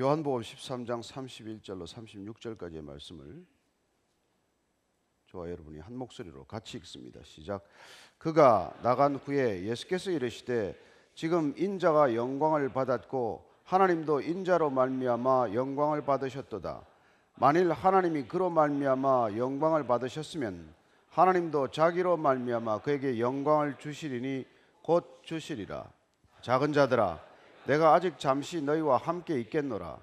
요한복음 13장 31절로 36절까지의 말씀을 저와 여러분이 한 목소리로 같이 읽습니다. 시작. 그가 나간 후에 예수께서 이르시되 지금 인자가 영광을 받았고 하나님도 인자로 말미암아 영광을 받으셨도다. 만일 하나님이 그로 말미암아 영광을 받으셨으면 하나님도 자기로 말미암아 그에게 영광을 주시리니 곧 주시리라. 작은 자들아, 내가 아직 잠시 너희와 함께 있겠노라.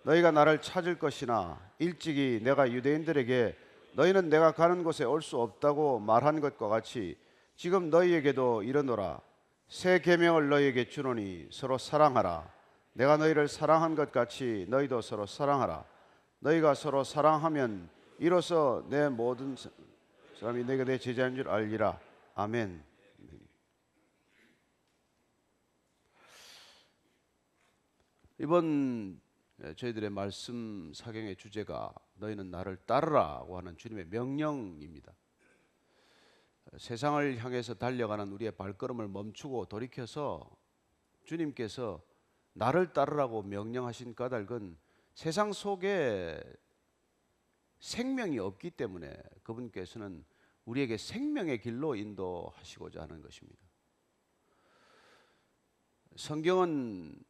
너희가 나를 찾을 것이나 일찍이 내가 유대인들에게 너희는 내가 가는 곳에 올 수 없다고 말한 것과 같이 지금 너희에게도 이르노라. 새 계명을 너희에게 주노니 서로 사랑하라. 내가 너희를 사랑한 것 같이 너희도 서로 사랑하라. 너희가 서로 사랑하면 이로써 내 모든 사람이 너희가 내 제자인 줄 알리라. 아멘. 이번 저희들의 말씀 사경의 주제가 너희는 나를 따르라고 하는 주님의 명령입니다. 세상을 향해서 달려가는 우리의 발걸음을 멈추고 돌이켜서 주님께서 나를 따르라고 명령하신 까닭은 세상 속에 생명이 없기 때문에 그분께서는 우리에게 생명의 길로 인도하시고자 하는 것입니다. 성경은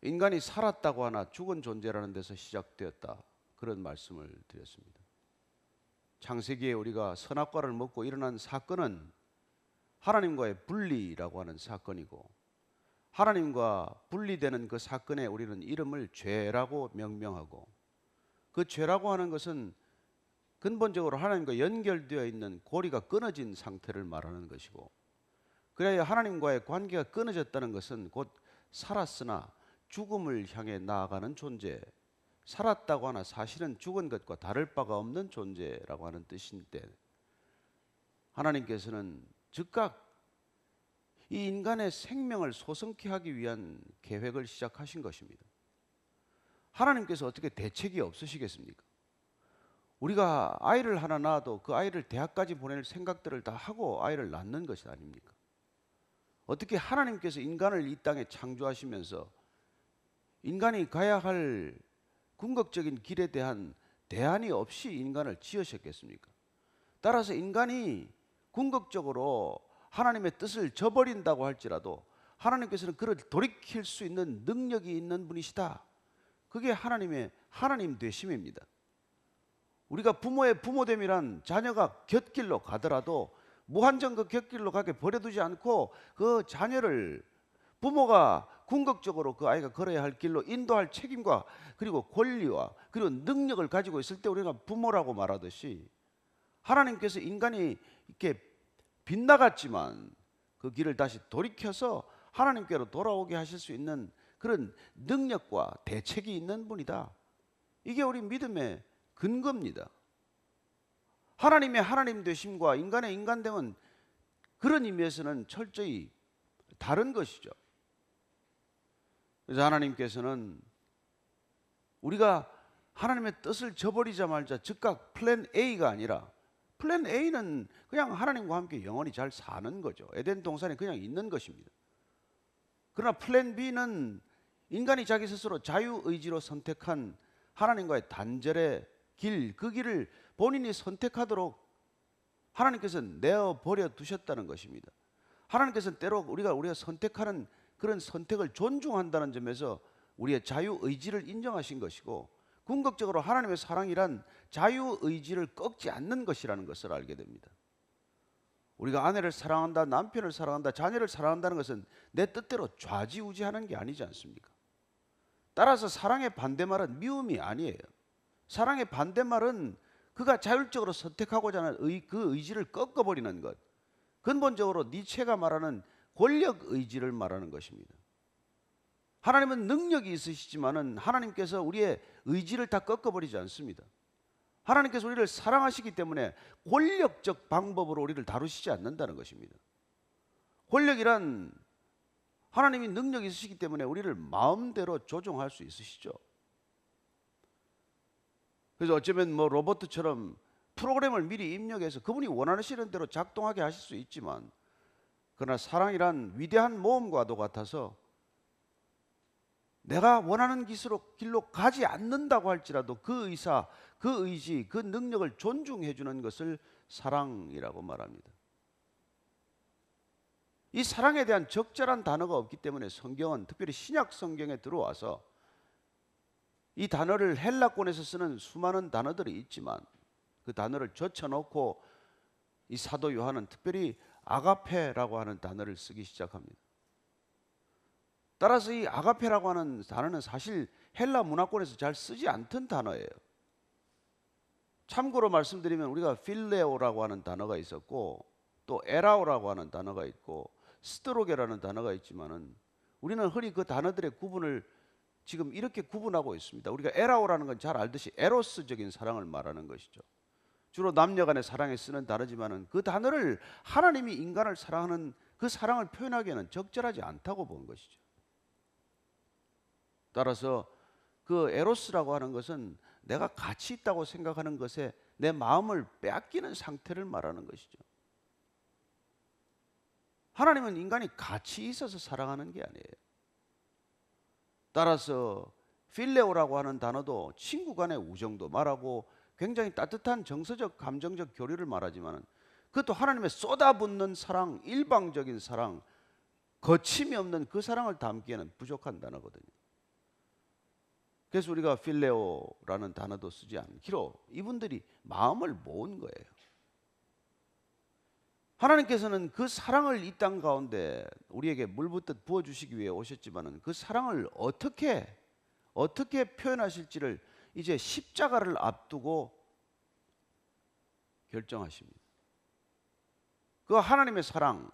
인간이 살았다고 하나 죽은 존재라는 데서 시작되었다, 그런 말씀을 드렸습니다. 창세기에 우리가 선악과를 먹고 일어난 사건은 하나님과의 분리라고 하는 사건이고, 하나님과 분리되는 그 사건에 우리는 이름을 죄라고 명명하고, 그 죄라고 하는 것은 근본적으로 하나님과 연결되어 있는 고리가 끊어진 상태를 말하는 것이고, 그래야 하나님과의 관계가 끊어졌다는 것은 곧 살았으나 죽음을 향해 나아가는 존재, 살았다고 하나 사실은 죽은 것과 다를 바가 없는 존재라고 하는 뜻인데, 하나님께서는 즉각 이 인간의 생명을 소성케 하기 위한 계획을 시작하신 것입니다. 하나님께서 어떻게 대책이 없으시겠습니까? 우리가 아이를 하나 낳아도 그 아이를 대학까지 보낼 생각들을 다 하고 아이를 낳는 것이 아닙니까? 어떻게 하나님께서 인간을 이 땅에 창조하시면서 인간이 가야 할 궁극적인 길에 대한 대안이 없이 인간을 지으셨겠습니까? 따라서 인간이 궁극적으로 하나님의 뜻을 저버린다고 할지라도 하나님께서는 그를 돌이킬 수 있는 능력이 있는 분이시다. 그게 하나님의 하나님 되심입니다. 우리가 부모의 부모됨이란 자녀가 곁길로 가더라도 무한정 그 곁길로 가게 버려두지 않고 그 자녀를 부모가 궁극적으로 그 아이가 걸어야 할 길로 인도할 책임과 그리고 권리와 그리고 능력을 가지고 있을 때 우리가 부모라고 말하듯이, 하나님께서 인간이 이렇게 빗나갔지만 그 길을 다시 돌이켜서 하나님께로 돌아오게 하실 수 있는 그런 능력과 대책이 있는 분이다. 이게 우리 믿음의 근거입니다. 하나님의 하나님 되심과 인간의 인간됨은 그런 의미에서는 철저히 다른 것이죠. 그래서 하나님께서는 우리가 하나님의 뜻을 저버리자 말자 즉각 플랜 A가 아니라, 플랜 A는 그냥 하나님과 함께 영원히 잘 사는 거죠. 에덴 동산에 그냥 있는 것입니다. 그러나 플랜 B는 인간이 자기 스스로 자유의지로 선택한 하나님과의 단절의 길, 그 길을 본인이 선택하도록 하나님께서 내어버려 두셨다는 것입니다. 하나님께서는 때로 우리가 선택하는 그런 선택을 존중한다는 점에서 우리의 자유의지를 인정하신 것이고, 궁극적으로 하나님의 사랑이란 자유의지를 꺾지 않는 것이라는 것을 알게 됩니다. 우리가 아내를 사랑한다, 남편을 사랑한다, 자녀를 사랑한다는 것은 내 뜻대로 좌지우지하는 게 아니지 않습니까? 따라서 사랑의 반대말은 미움이 아니에요. 사랑의 반대말은 그가 자율적으로 선택하고자 하는 그 의지를 꺾어버리는 것, 근본적으로 니체가 말하는 권력 의지를 말하는 것입니다. 하나님은 능력이 있으시지만은 하나님께서 우리의 의지를 다 꺾어버리지 않습니다. 하나님께서 우리를 사랑하시기 때문에 권력적 방법으로 우리를 다루시지 않는다는 것입니다. 권력이란 하나님이 능력이 있으시기 때문에 우리를 마음대로 조종할 수 있으시죠. 그래서 어쩌면 로봇처럼 프로그램을 미리 입력해서 그분이 원하시는 대로 작동하게 하실 수 있지만, 그러나 사랑이란 위대한 모험과도 같아서 내가 원하는 길로 가지 않는다고 할지라도 그 의사, 그 의지, 그 능력을 존중해 주는 것을 사랑이라고 말합니다. 이 사랑에 대한 적절한 단어가 없기 때문에 성경은, 특별히 신약 성경에 들어와서 이 단어를 헬라권에서 쓰는 수많은 단어들이 있지만 그 단어를 젖혀놓고 이 사도 요한은 특별히 아가페라고 하는 단어를 쓰기 시작합니다. 따라서 이 아가페라고 하는 단어는 사실 헬라 문화권에서 잘 쓰지 않던 단어예요. 참고로 말씀드리면 우리가 필레오라고 하는 단어가 있었고 또 에라오라고 하는 단어가 있고 스트로게라는 단어가 있지만은 우리는 흔히 그 단어들의 구분을 지금 이렇게 구분하고 있습니다. 우리가 에라오라는 건 잘 알듯이 에로스적인 사랑을 말하는 것이죠. 주로 남녀 간의 사랑에 쓰는 단어지만은 그 단어를 하나님이 인간을 사랑하는 그 사랑을 표현하기에는 적절하지 않다고 본 것이죠. 따라서 그 에로스라고 하는 것은 내가 가치 있다고 생각하는 것에 내 마음을 빼앗기는 상태를 말하는 것이죠. 하나님은 인간이 가치 있어서 사랑하는 게 아니에요. 따라서 필레오라고 하는 단어도 친구 간의 우정도 말하고 굉장히 따뜻한 정서적 감정적 교류를 말하지만 그것도 하나님의 쏟아붓는 사랑, 일방적인 사랑, 거침이 없는 그 사랑을 담기에는 부족한 단어거든요. 그래서 우리가 필레오라는 단어도 쓰지 않기로 이분들이 마음을 모은 거예요. 하나님께서는 그 사랑을 이 땅 가운데 우리에게 물붓듯 부어주시기 위해 오셨지만 그 사랑을 어떻게 표현하실지를 이제 십자가를 앞두고 결정하십니다. 그 하나님의 사랑,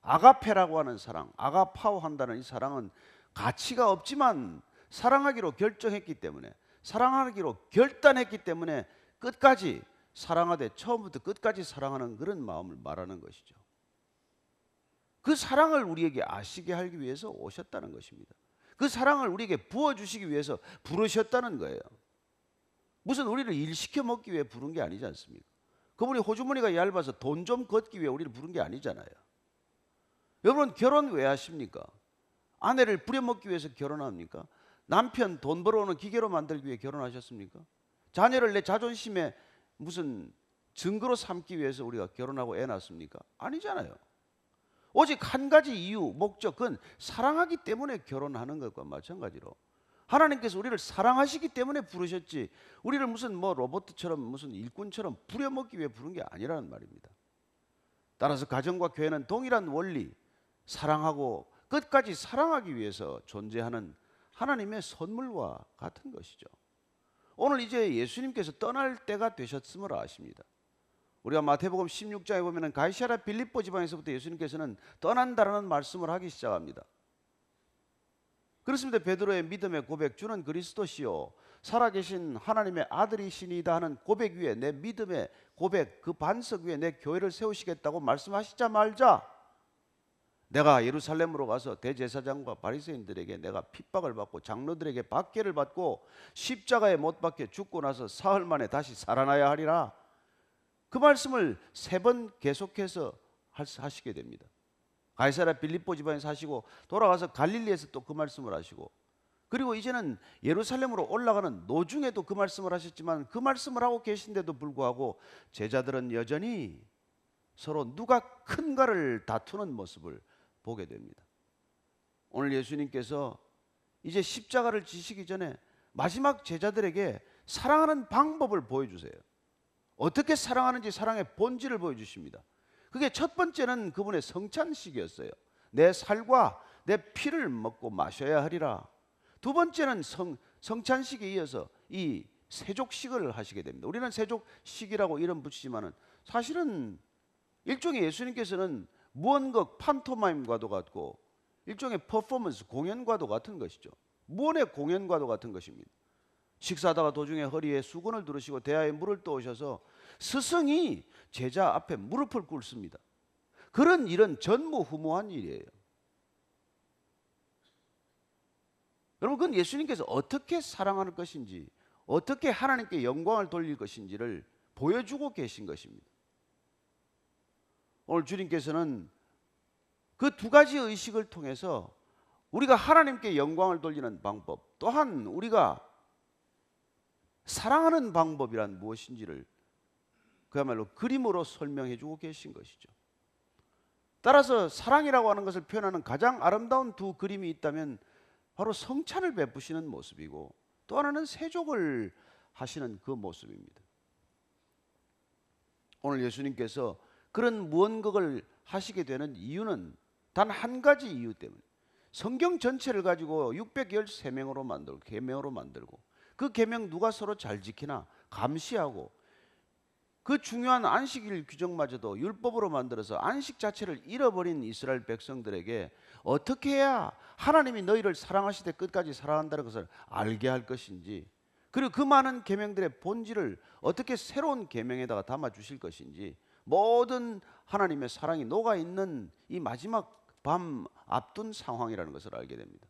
아가페라고 하는 사랑, 아가파오 한다는 이 사랑은 가치가 없지만 사랑하기로 결정했기 때문에, 사랑하기로 결단했기 때문에 끝까지 사랑하되 처음부터 끝까지 사랑하는 그런 마음을 말하는 것이죠. 그 사랑을 우리에게 아시게 하기 위해서 오셨다는 것입니다. 그 사랑을 우리에게 부어주시기 위해서 부르셨다는 거예요. 무슨 우리를 일시켜 먹기 위해 부른 게 아니지 않습니까? 그분이 호주머니가 얇아서 돈 좀 걷기 위해 우리를 부른 게 아니잖아요. 여러분 결혼 왜 하십니까? 아내를 부려먹기 위해서 결혼합니까? 남편 돈 벌어오는 기계로 만들기 위해 결혼하셨습니까? 자녀를 내 자존심에 무슨 증거로 삼기 위해서 우리가 결혼하고 애 낳습니까? 아니잖아요. 오직 한 가지 이유, 목적, 그건 사랑하기 때문에 결혼하는 것과 마찬가지로 하나님께서 우리를 사랑하시기 때문에 부르셨지 우리를 무슨 로봇처럼 무슨 일꾼처럼 부려먹기 위해 부른 게 아니라는 말입니다. 따라서 가정과 교회는 동일한 원리, 사랑하고 끝까지 사랑하기 위해서 존재하는 하나님의 선물과 같은 것이죠. 오늘 이제 예수님께서 떠날 때가 되셨음을 아십니다. 우리가 마태복음 16장에 보면 가이사랴 빌립보 지방에서부터 예수님께서는 떠난다라는 말씀을 하기 시작합니다. 그렇습니다. 베드로의 믿음의 고백, 주는 그리스도시요 살아계신 하나님의 아들이시니다 하는 고백 위에, 내 믿음의 고백 그 반석 위에 내 교회를 세우시겠다고 말씀하시자마자 내가 예루살렘으로 가서 대제사장과 바리새인들에게 내가 핍박을 받고 장로들에게 박해를 받고 십자가에 못 박혀 죽고 나서 사흘 만에 다시 살아나야 하리라, 그 말씀을 3번 계속해서 하시게 됩니다. 가이사랴 빌립보 지방에서 하시고 돌아가서 갈릴리에서 또 그 말씀을 하시고, 그리고 이제는 예루살렘으로 올라가는 노중에도 그 말씀을 하셨지만 그 말씀을 하고 계신데도 불구하고 제자들은 여전히 서로 누가 큰가를 다투는 모습을 보게 됩니다. 오늘 예수님께서 이제 십자가를 지시기 전에 마지막 제자들에게 사랑하는 방법을 보여주세요. 어떻게 사랑하는지 사랑의 본질을 보여주십니다. 그게 첫 번째는 그분의 성찬식이었어요. 내 살과 내 피를 먹고 마셔야 하리라. 두 번째는 성찬식에 이어서 이 세족식을 하시게 됩니다. 우리는 세족식이라고 이름 붙이지만은 사실은 일종의 예수님께서는 무언가 판토마임과도 같고 일종의 퍼포먼스 공연과도 같은 것이죠. 무언의 공연과도 같은 것입니다. 식사하다가 도중에 허리에 수건을 두르시고 대야에 물을 떠오셔서 스승이 제자 앞에 무릎을 꿇습니다. 그런 일은 전무후무한 일이에요. 여러분, 그건 예수님께서 어떻게 사랑하는 것인지, 어떻게 하나님께 영광을 돌릴 것인지를 보여주고 계신 것입니다. 오늘 주님께서는 그 두 가지 의식을 통해서 우리가 하나님께 영광을 돌리는 방법, 또한 우리가 사랑하는 방법이란 무엇인지를 그야말로 그림으로 설명해 주고 계신 것이죠. 따라서 사랑이라고 하는 것을 표현하는 가장 아름다운 두 그림이 있다면 바로 성찬을 베푸시는 모습이고, 또 하나는 세족을 하시는 그 모습입니다. 오늘 예수님께서 그런 무언가를 하시게 되는 이유는 단 한 가지 이유 때문에, 성경 전체를 가지고 613명으로 만들고 계명으로 만들고, 그 계명 누가 서로 잘 지키나 감시하고, 그 중요한 안식일 규정마저도 율법으로 만들어서 안식 자체를 잃어버린 이스라엘 백성들에게 어떻게 해야 하나님이 너희를 사랑하시되 끝까지 사랑한다는 것을 알게 할 것인지, 그리고 그 많은 계명들의 본질을 어떻게 새로운 계명에다가 담아 주실 것인지, 모든 하나님의 사랑이 녹아 있는 이 마지막 밤 앞둔 상황이라는 것을 알게 됩니다.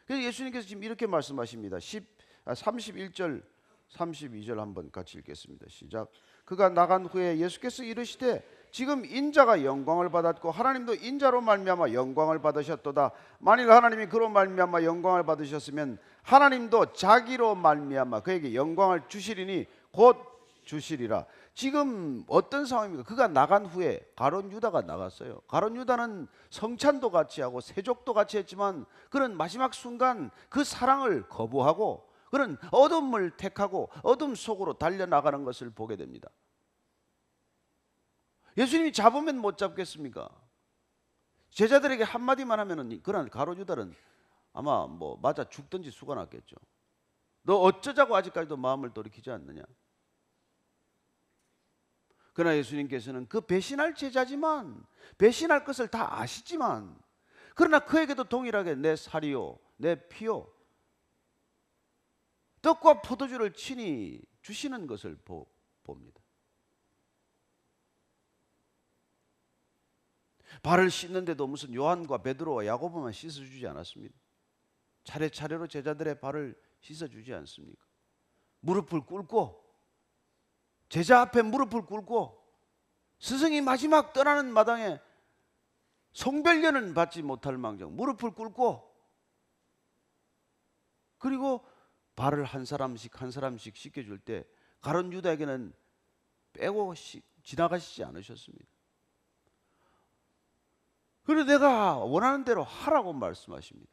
그래서 예수님께서 지금 이렇게 말씀하십니다. 31절 32절 한번 같이 읽겠습니다. 시작. 그가 나간 후에 예수께서 이르시되 지금 인자가 영광을 받았고 하나님도 인자로 말미암아 영광을 받으셨도다. 만일 하나님이 그로 말미암아 영광을 받으셨으면 하나님도 자기로 말미암아 그에게 영광을 주시리니 곧 주시리라. 지금 어떤 상황입니까? 그가 나간 후에 가룟 유다가 나갔어요. 가룟 유다는 성찬도 같이 하고 세족도 같이 했지만 그는 마지막 순간 그 사랑을 거부하고 그는 어둠을 택하고 어둠 속으로 달려나가는 것을 보게 됩니다. 예수님이 잡으면 못 잡겠습니까? 제자들에게 한마디만 하면은 그런 가룟 유다는 아마 뭐 맞아 죽든지 수가 났겠죠. 너 어쩌자고 아직까지도 마음을 돌이키지 않느냐? 그러나 예수님께서는 그 배신할 제자지만, 배신할 것을 다 아시지만, 그러나 그에게도 동일하게 내 살이요 내 피요 떡과 포도주를 친히 주시는 것을 봅니다. 발을 씻는데도 무슨 요한과 베드로와 야고보만 씻어주지 않았습니다. 차례차례로 제자들의 발을 씻어주지 않습니까? 무릎을 꿇고, 제자 앞에 무릎을 꿇고, 스승이 마지막 떠나는 마당에 송별료는 받지 못할 망정 무릎을 꿇고, 그리고 발을 한 사람씩 한 사람씩 씻겨줄 때 가룟 유다에게는 빼고 지나가시지 않으셨습니다. 그리고 내가 원하는 대로 하라고 말씀하십니다.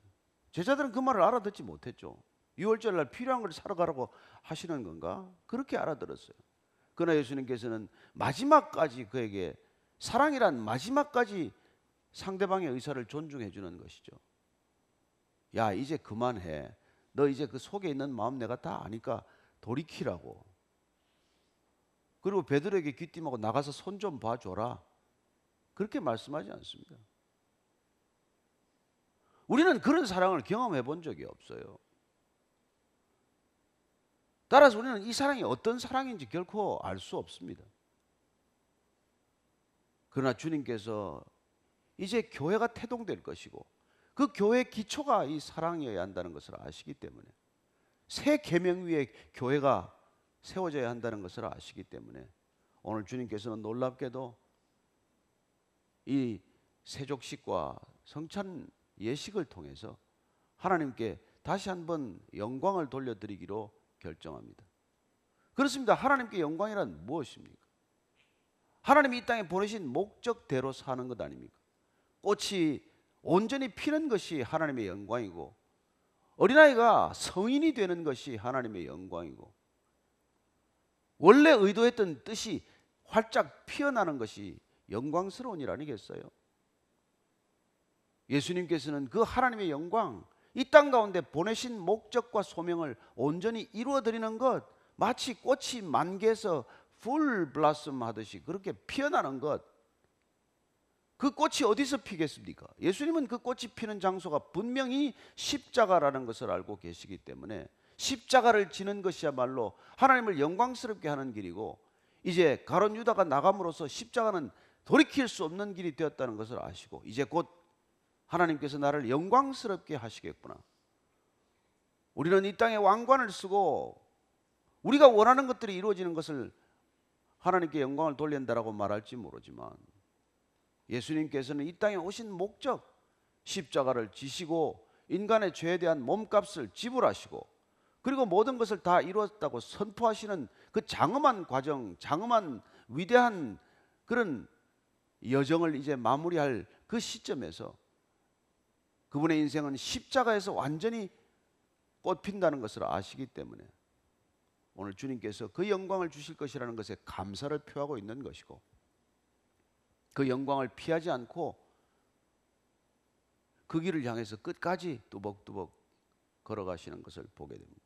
제자들은 그 말을 알아듣지 못했죠. 유월절날 필요한 걸 사러 가라고 하시는 건가? 그렇게 알아들었어요. 그러나 예수님께서는 마지막까지 그에게, 사랑이란 마지막까지 상대방의 의사를 존중해 주는 것이죠. 야, 이제 그만해. 너 이제 그 속에 있는 마음 내가 다 아니까 돌이키라고. 그리고 베드로에게 귀띔하고 나가서 손 좀 봐줘라. 그렇게 말씀하지 않습니다. 우리는 그런 사랑을 경험해 본 적이 없어요. 따라서 우리는 이 사랑이 어떤 사랑인지 결코 알 수 없습니다. 그러나 주님께서 이제 교회가 태동될 것이고 그 교회의 기초가 이 사랑이어야 한다는 것을 아시기 때문에, 새 계명 위에 교회가 세워져야 한다는 것을 아시기 때문에 오늘 주님께서는 놀랍게도 이 세족식과 성찬 예식을 통해서 하나님께 다시 한번 영광을 돌려드리기로 결정합니다. 그렇습니다. 하나님께 영광이란 무엇입니까? 하나님이 이 땅에 보내신 목적대로 사는 것 아닙니까? 꽃이 온전히 피는 것이 하나님의 영광이고, 어린아이가 성인이 되는 것이 하나님의 영광이고, 원래 의도했던 뜻이 활짝 피어나는 것이 영광스러운 일 아니겠어요? 예수님께서는 그 하나님의 영광, 이 땅 가운데 보내신 목적과 소명을 온전히 이루어드리는 것, 마치 꽃이 만개에서 풀 블라썸 하듯이 그렇게 피어나는 것, 그 꽃이 어디서 피겠습니까? 예수님은 그 꽃이 피는 장소가 분명히 십자가라는 것을 알고 계시기 때문에 십자가를 지는 것이야말로 하나님을 영광스럽게 하는 길이고, 이제 가룟 유다가 나감으로써 십자가는 돌이킬 수 없는 길이 되었다는 것을 아시고, 이제 곧 하나님께서 나를 영광스럽게 하시겠구나. 우리는 이 땅에 왕관을 쓰고 우리가 원하는 것들이 이루어지는 것을 하나님께 영광을 돌린다라고 말할지 모르지만, 예수님께서는 이 땅에 오신 목적, 십자가를 지시고 인간의 죄에 대한 몸값을 지불하시고 그리고 모든 것을 다 이루었다고 선포하시는 그 장엄한 과정, 장엄한 위대한 그런 여정을 이제 마무리할 그 시점에서 그분의 인생은 십자가에서 완전히 꽃핀다는 것을 아시기 때문에 오늘 주님께서 그 영광을 주실 것이라는 것에 감사를 표하고 있는 것이고 그 영광을 피하지 않고 그 길을 향해서 끝까지 뚜벅뚜벅 걸어가시는 것을 보게 됩니다.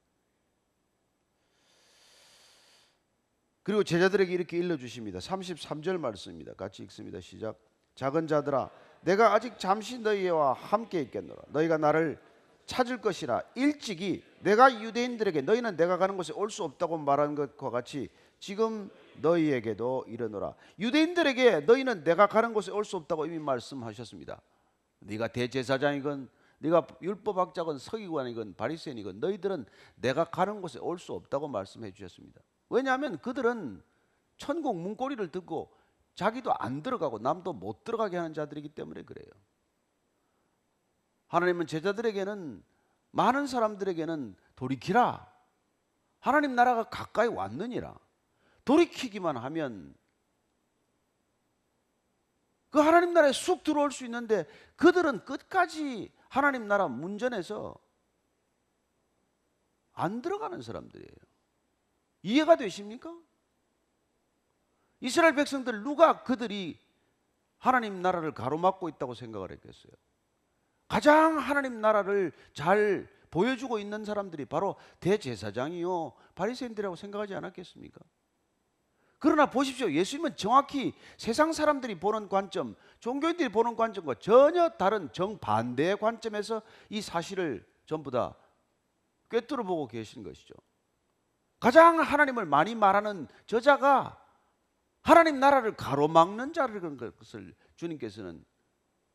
그리고 제자들에게 이렇게 일러주십니다. 33절 말씀입니다. 같이 읽습니다. 시작. 작은 자들아 내가 아직 잠시 너희와 함께 있겠노라. 너희가 나를 찾을 것이라. 일찍이 내가 유대인들에게 너희는 내가 가는 곳에 올 수 없다고 말한 것과 같이 지금 너희에게도 이르노라. 유대인들에게 너희는 내가 가는 곳에 올 수 없다고 이미 말씀하셨습니다. 네가 대제사장이건 네가 율법학자건 서기관이건 바리새인이건 너희들은 내가 가는 곳에 올 수 없다고 말씀해 주셨습니다. 왜냐하면 그들은 천국 문고리를 듣고 자기도 안 들어가고 남도 못 들어가게 하는 자들이기 때문에 그래요. 하나님은 제자들에게는 많은 사람들에게는 돌이키라. 하나님 나라가 가까이 왔느니라. 돌이키기만 하면 그 하나님 나라에 쑥 들어올 수 있는데 그들은 끝까지 하나님 나라 문전에서 안 들어가는 사람들이에요. 이해가 되십니까? 이스라엘 백성들 누가 그들이 하나님 나라를 가로막고 있다고 생각을 했겠어요? 가장 하나님 나라를 잘 보여주고 있는 사람들이 바로 대제사장이요 바리새인들이라고 생각하지 않았겠습니까? 그러나 보십시오. 예수님은 정확히 세상 사람들이 보는 관점, 종교인들이 보는 관점과 전혀 다른 정반대의 관점에서 이 사실을 전부 다 꿰뚫어 보고 계신 것이죠. 가장 하나님을 많이 말하는 저자가 하나님 나라를 가로막는 자라는 것을 주님께서는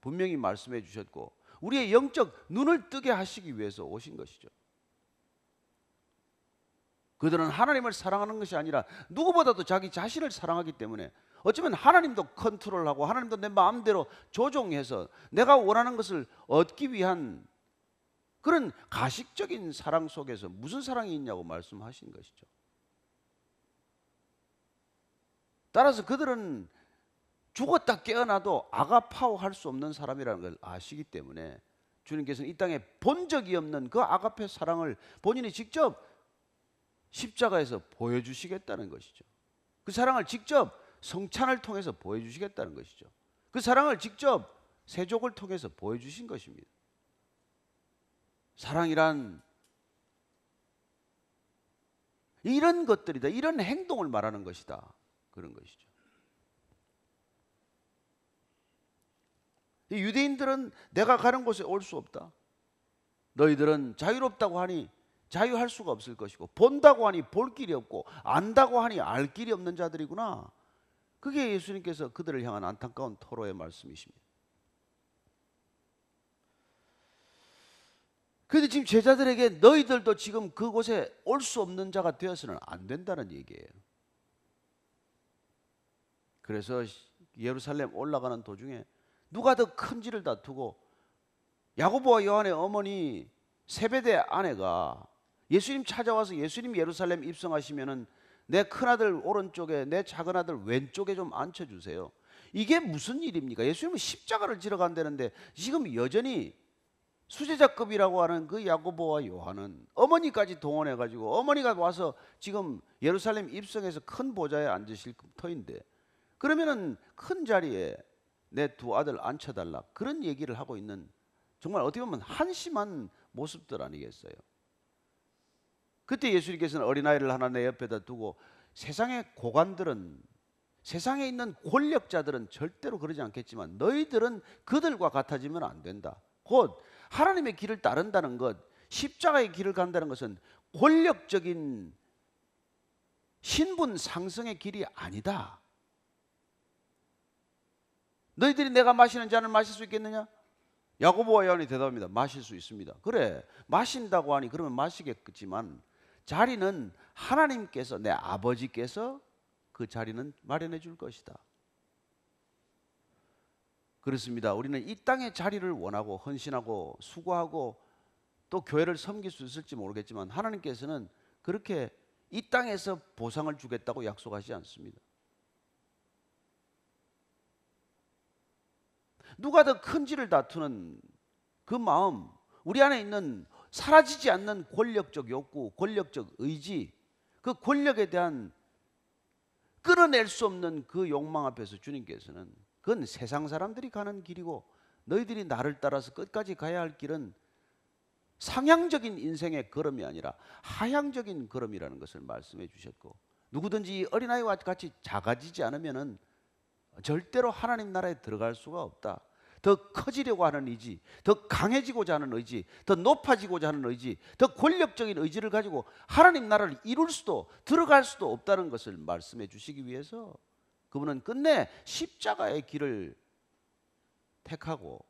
분명히 말씀해 주셨고 우리의 영적 눈을 뜨게 하시기 위해서 오신 것이죠. 그들은 하나님을 사랑하는 것이 아니라 누구보다도 자기 자신을 사랑하기 때문에 어쩌면 하나님도 컨트롤하고 하나님도 내 마음대로 조종해서 내가 원하는 것을 얻기 위한 그런 가식적인 사랑 속에서 무슨 사랑이 있냐고 말씀하신 것이죠. 따라서 그들은 죽었다 깨어나도 아가파오 할 수 없는 사람이라는 걸 아시기 때문에 주님께서는 이 땅에 본 적이 없는 그 아가페 사랑을 본인이 직접 십자가에서 보여주시겠다는 것이죠. 그 사랑을 직접 성찬을 통해서 보여주시겠다는 것이죠. 그 사랑을 직접 세족을 통해서 보여주신 것입니다. 사랑이란 이런 것들이다. 이런 행동을 말하는 것이다. 그런 것이죠. 유대인들은 내가 가는 곳에 올 수 없다. 너희들은 자유롭다고 하니 자유할 수가 없을 것이고 본다고 하니 볼 길이 없고 안다고 하니 알 길이 없는 자들이구나. 그게 예수님께서 그들을 향한 안타까운 토로의 말씀이십니다. 그런데 지금 제자들에게 너희들도 지금 그곳에 올 수 없는 자가 되어서는 안 된다는 얘기예요. 그래서 예루살렘 올라가는 도중에 누가 더 큰지를 다투고 야고보와 요한의 어머니 세베대 아내가 예수님 찾아와서 예수님 예루살렘 입성하시면은 내 큰아들 오른쪽에 내 작은아들 왼쪽에 좀 앉혀주세요. 이게 무슨 일입니까? 예수님은 십자가를 지러 간다는데 지금 여전히 수제자급이라고 하는 그 야고보와 요한은 어머니까지 동원해가지고 어머니가 와서 지금 예루살렘 입성해서 큰 보좌에 앉으실 터인데 그러면은 큰 자리에 내 두 아들 앉혀달라 그런 얘기를 하고 있는 정말 어떻게 보면 한심한 모습들 아니겠어요? 그때 예수님께서는 어린아이를 하나 내 옆에다 두고 세상의 고관들은 세상에 있는 권력자들은 절대로 그러지 않겠지만 너희들은 그들과 같아지면 안 된다. 곧 하나님의 길을 따른다는 것, 십자가의 길을 간다는 것은 권력적인 신분 상승의 길이 아니다. 너희들이 내가 마시는 잔을 마실 수 있겠느냐? 야고보와 요한이 대답합니다. 마실 수 있습니다. 그래, 마신다고 하니 그러면 마시겠지만 자리는 하나님께서 내 아버지께서 그 자리는 마련해 줄 것이다. 그렇습니다. 우리는 이 땅의 자리를 원하고 헌신하고 수고하고 또 교회를 섬길 수 있을지 모르겠지만 하나님께서는 그렇게 이 땅에서 보상을 주겠다고 약속하지 않습니다. 누가 더 큰지를 다투는 그 마음, 우리 안에 있는 사라지지 않는 권력적 욕구, 권력적 의지, 그 권력에 대한 끌어낼 수 없는 그 욕망 앞에서 주님께서는 그건 세상 사람들이 가는 길이고 너희들이 나를 따라서 끝까지 가야 할 길은 상향적인 인생의 걸음이 아니라 하향적인 걸음이라는 것을 말씀해 주셨고, 누구든지 어린아이와 같이 작아지지 않으면은 절대로 하나님 나라에 들어갈 수가 없다. 더 커지려고 하는 의지, 더 강해지고자 하는 의지, 더 높아지고자 하는 의지, 더 권력적인 의지를 가지고 하나님 나라를 이룰 수도 들어갈 수도 없다는 것을 말씀해 주시기 위해서 그분은 끝내 십자가의 길을 택하고,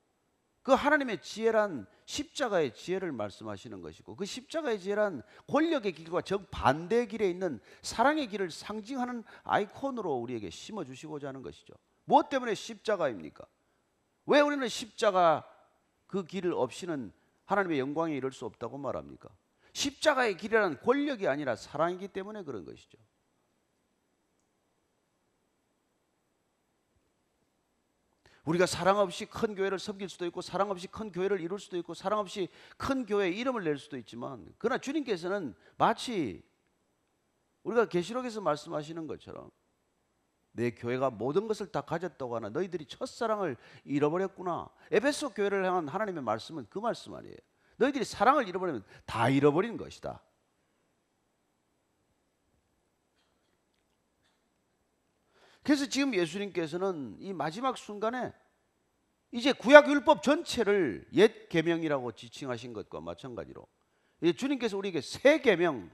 그 하나님의 지혜란 십자가의 지혜를 말씀하시는 것이고, 그 십자가의 지혜란 권력의 길과 정반대의 길에 있는 사랑의 길을 상징하는 아이콘으로 우리에게 심어주시고자 하는 것이죠. 무엇 때문에 십자가입니까? 왜 우리는 십자가 그 길을 없이는 하나님의 영광에 이를 수 없다고 말합니까? 십자가의 길이라는 권력이 아니라 사랑이기 때문에 그런 것이죠. 우리가 사랑 없이 큰 교회를 섬길 수도 있고, 사랑 없이 큰 교회를 이룰 수도 있고, 사랑 없이 큰 교회의 이름을 낼 수도 있지만, 그러나 주님께서는 마치 우리가 계시록에서 말씀하시는 것처럼 내 교회가 모든 것을 다 가졌다고 하나 너희들이 첫사랑을 잃어버렸구나. 에베소 교회를 향한 하나님의 말씀은 그 말씀 아니에요. 너희들이 사랑을 잃어버리면 다 잃어버린 것이다. 그래서 지금 예수님께서는 이 마지막 순간에 이제 구약율법 전체를 옛 계명이라고 지칭하신 것과 마찬가지로 이제 주님께서 우리에게 새 계명을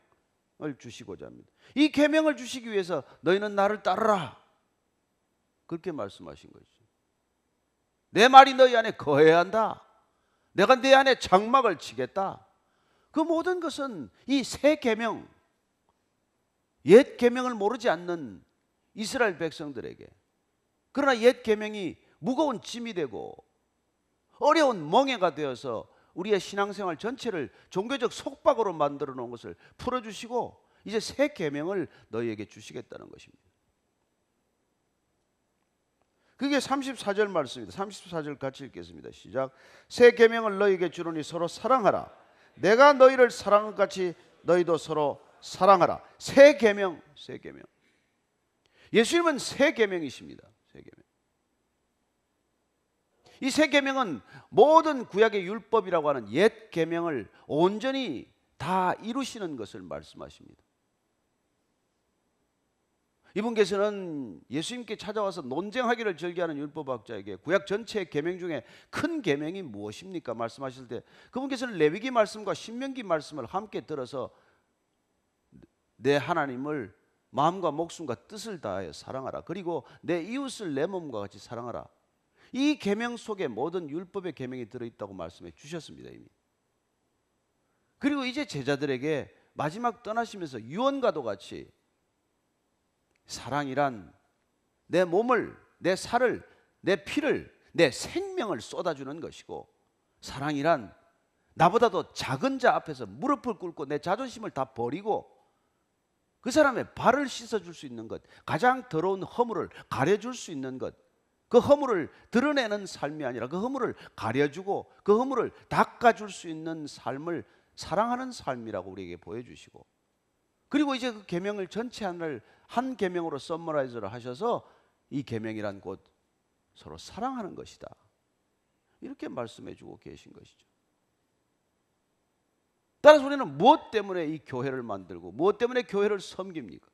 주시고자 합니다. 이 계명을 주시기 위해서 너희는 나를 따르라, 그렇게 말씀하신 것이죠. 내 말이 너희 안에 거해야 한다. 내가 내 안에 장막을 치겠다. 그 모든 것은 이 새 계명, 옛 계명을 모르지 않는 이스라엘 백성들에게, 그러나 옛 계명이 무거운 짐이 되고 어려운 멍에가 되어서 우리의 신앙생활 전체를 종교적 속박으로 만들어 놓은 것을 풀어주시고 이제 새 계명을 너희에게 주시겠다는 것입니다. 그게 34절 말씀입니다. 34절 같이 읽겠습니다. 시작. 새 계명을 너희에게 주노니 서로 사랑하라. 내가 너희를 사랑한 것 같이 너희도 서로 사랑하라. 새 계명, 새 계명. 예수님은 새 계명이십니다. 새 계명. 이 새 계명은 모든 구약의 율법이라고 하는 옛 계명을 온전히 다 이루시는 것을 말씀하십니다. 이분께서는 예수님께 찾아와서 논쟁하기를 즐겨하는 율법학자에게 구약 전체의 계명 중에 큰 계명이 무엇입니까? 말씀하실 때 그분께서는 레위기 말씀과 신명기 말씀을 함께 들어서 내 하나님을 마음과 목숨과 뜻을 다하여 사랑하라. 그리고 내 이웃을 내 몸과 같이 사랑하라. 이 계명 속에 모든 율법의 계명이 들어있다고 말씀해 주셨습니다, 이미. 그리고 이제 제자들에게 마지막 떠나시면서 유언과도 같이 사랑이란 내 몸을, 내 살을, 내 피를, 내 생명을 쏟아주는 것이고, 사랑이란 나보다도 작은 자 앞에서 무릎을 꿇고 내 자존심을 다 버리고 그 사람의 발을 씻어줄 수 있는 것, 가장 더러운 허물을 가려줄 수 있는 것, 그 허물을 드러내는 삶이 아니라 그 허물을 가려주고 그 허물을 닦아줄 수 있는 삶을 사랑하는 삶이라고 우리에게 보여주시고, 그리고 이제 그 계명을 전체 하나를 한 계명으로 썸머라이즈를 하셔서 이 계명이란 곧 서로 사랑하는 것이다, 이렇게 말씀해 주고 계신 것이죠. 따라서 우리는 무엇 때문에 이 교회를 만들고 무엇 때문에 교회를 섬깁니까?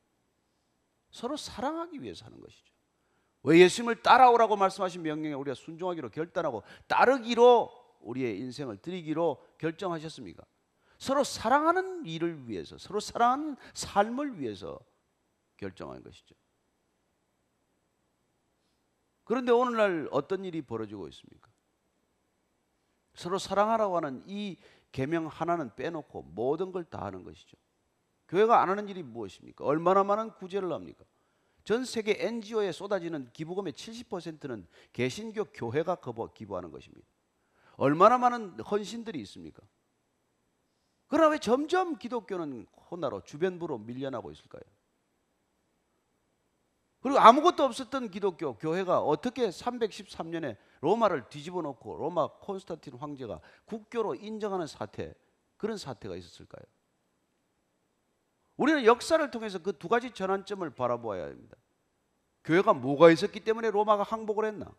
서로 사랑하기 위해서 하는 것이죠. 왜 예수님을 따라오라고 말씀하신 명령에 우리가 순종하기로 결단하고 따르기로 우리의 인생을 드리기로 결정하셨습니까? 서로 사랑하는 일을 위해서, 서로 사랑하는 삶을 위해서 결정한 것이죠. 그런데 오늘날 어떤 일이 벌어지고 있습니까? 서로 사랑하라고 하는 이 계명 하나는 빼놓고 모든 걸 다 하는 것이죠. 교회가 안 하는 일이 무엇입니까? 얼마나 많은 구제를 합니까? 전 세계 NGO에 쏟아지는 기부금의 70%는 개신교 교회가 기부하는 것입니다. 얼마나 많은 헌신들이 있습니까? 그러나 왜 점점 기독교는 코너로 주변부로 밀려나고 있을까요? 그리고 아무것도 없었던 기독교 교회가 어떻게 313년에 로마를 뒤집어 놓고 로마 콘스탄틴 황제가 국교로 인정하는 사태, 그런 사태가 있었을까요? 우리는 역사를 통해서 그 두 가지 전환점을 바라보아야 합니다. 교회가 뭐가 있었기 때문에 로마가 항복을 했나?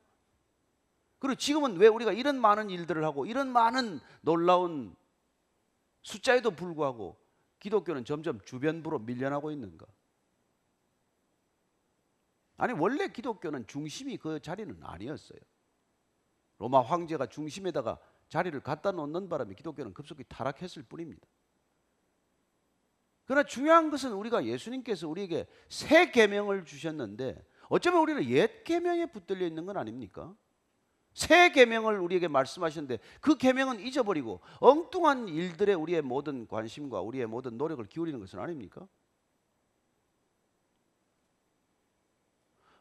그리고 지금은 왜 우리가 이런 많은 일들을 하고 이런 많은 놀라운 숫자에도 불구하고 기독교는 점점 주변부로 밀려나고 있는가? 아니, 원래 기독교는 중심이 그 자리는 아니었어요. 로마 황제가 중심에다가 자리를 갖다 놓는 바람에 기독교는 급속히 타락했을 뿐입니다. 그러나 중요한 것은 우리가 예수님께서 우리에게 새 계명을 주셨는데 어쩌면 우리는 옛 계명에 붙들려 있는 건 아닙니까? 새 계명을 우리에게 말씀하셨는데 그 계명은 잊어버리고 엉뚱한 일들에 우리의 모든 관심과 우리의 모든 노력을 기울이는 것은 아닙니까?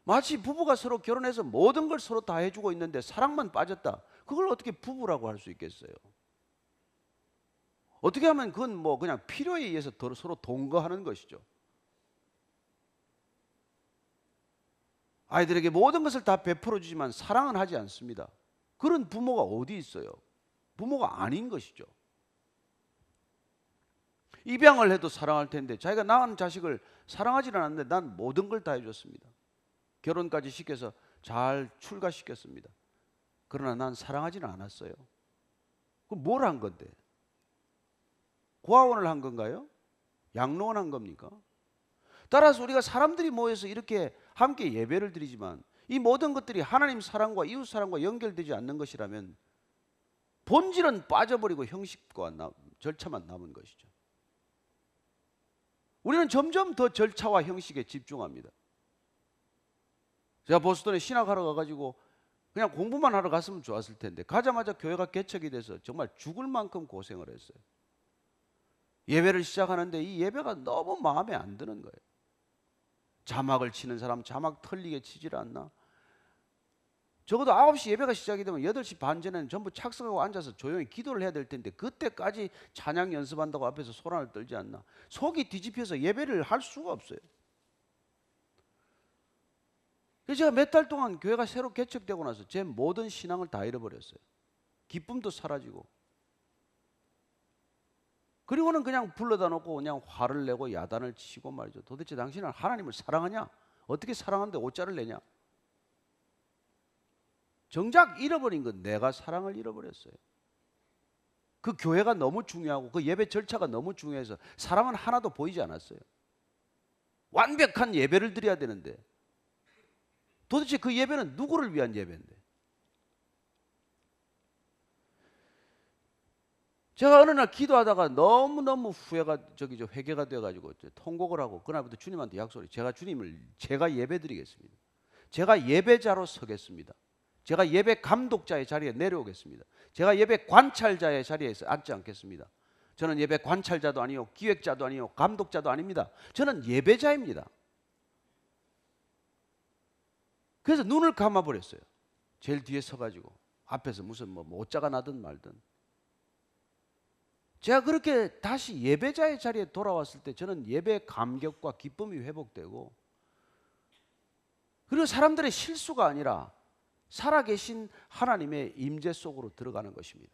마치 부부가 서로 결혼해서 모든 걸 서로 다 해주고 있는데 사랑만 빠졌다. 그걸 어떻게 부부라고 할 수 있겠어요? 어떻게 하면 그건 뭐 그냥 필요에 의해서 서로 동거하는 것이죠. 아이들에게 모든 것을 다 베풀어 주지만 사랑은 하지 않습니다. 그런 부모가 어디 있어요? 부모가 아닌 것이죠. 입양을 해도 사랑할 텐데 자기가 낳은 자식을 사랑하지 않았는데 난 모든 걸 다 해줬습니다. 결혼까지 시켜서 잘 출가시켰습니다. 그러나 난 사랑하지는 않았어요. 그럼 뭘 한 건데? 고아원을 한 건가요? 양로원 한 겁니까? 따라서 우리가 사람들이 모여서 이렇게 함께 예배를 드리지만 이 모든 것들이 하나님 사랑과 이웃 사랑과 연결되지 않는 것이라면 본질은 빠져버리고 형식과 절차만 남은 것이죠. 우리는 점점 더 절차와 형식에 집중합니다. 제가 보스턴에 신학하러 가가지고 그냥 공부만 하러 갔으면 좋았을 텐데 가자마자 교회가 개척이 돼서 정말 죽을 만큼 고생을 했어요. 예배를 시작하는데 이 예배가 너무 마음에 안 드는 거예요. 자막을 치는 사람 자막 틀리게 치질 않나? 적어도 9시 예배가 시작이 되면 8시 반 전에는 전부 착석하고 앉아서 조용히 기도를 해야 될 텐데 그때까지 찬양 연습한다고 앞에서 소란을 떨지 않나? 속이 뒤집혀서 예배를 할 수가 없어요. 그래서 제가 몇 달 동안 교회가 새로 개척되고 나서 제 모든 신앙을 다 잃어버렸어요. 기쁨도 사라지고. 그리고는 그냥 불러다 놓고 그냥 화를 내고 야단을 치고 말이죠. 도대체 당신은 하나님을 사랑하냐? 어떻게 사랑하는데 오짜를 내냐? 정작 잃어버린 건 내가 사랑을 잃어버렸어요. 그 교회가 너무 중요하고 그 예배 절차가 너무 중요해서 사랑은 하나도 보이지 않았어요. 완벽한 예배를 드려야 되는데 도대체 그 예배는 누구를 위한 예배인데? 제가 어느 날 기도하다가 너무너무 회개가 되어가지고 통곡을 하고 그날부터 주님한테 약속을 제가 주님을 제가 예배드리겠습니다. 제가 예배자로 서겠습니다. 제가 예배 감독자의 자리에 내려오겠습니다. 제가 예배 관찰자의 자리에서 앉지 않겠습니다. 저는 예배 관찰자도 아니요 기획자도 아니요 감독자도 아닙니다. 저는 예배자입니다. 그래서 눈을 감아버렸어요. 제일 뒤에 서가지고 앞에서 무슨 뭐 오자가 나든 말든. 제가 그렇게 다시 예배자의 자리에 돌아왔을 때 저는 예배 감격과 기쁨이 회복되고 그리고 사람들의 실수가 아니라 살아계신 하나님의 임재 속으로 들어가는 것입니다.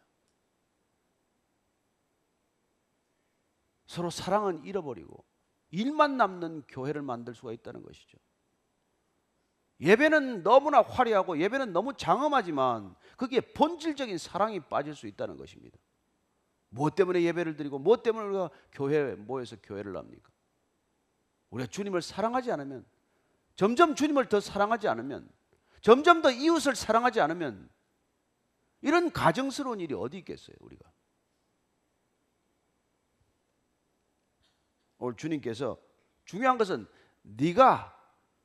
서로 사랑은 잃어버리고 일만 남는 교회를 만들 수가 있다는 것이죠. 예배는 너무나 화려하고 예배는 너무 장엄하지만 거기에 본질적인 사랑이 빠질 수 있다는 것입니다. 무엇 때문에 예배를 드리고 무엇 때문에 우리가 교회에 모여서 교회를 합니까? 우리가 주님을 사랑하지 않으면 점점 주님을 더 사랑하지 않으면 점점 더 이웃을 사랑하지 않으면 이런 가정스러운 일이 어디 있겠어요 우리가. 오늘 주님께서 중요한 것은 네가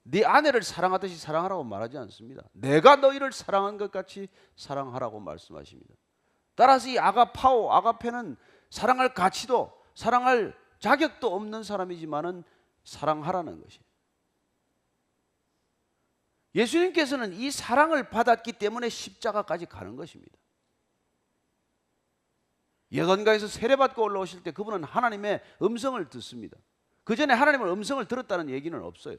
네 아내를 사랑하듯이 사랑하라고 말하지 않습니다. 내가 너희를 사랑한 것 같이 사랑하라고 말씀하십니다. 따라서 이 아가페는 사랑할 가치도 사랑할 자격도 없는 사람이지만은 사랑하라는 것이에요. 예수님께서는 이 사랑을 받았기 때문에 십자가까지 가는 것입니다. 예언가에서 세례받고 올라오실 때 그분은 하나님의 음성을 듣습니다. 그 전에 하나님의 음성을 들었다는 얘기는 없어요.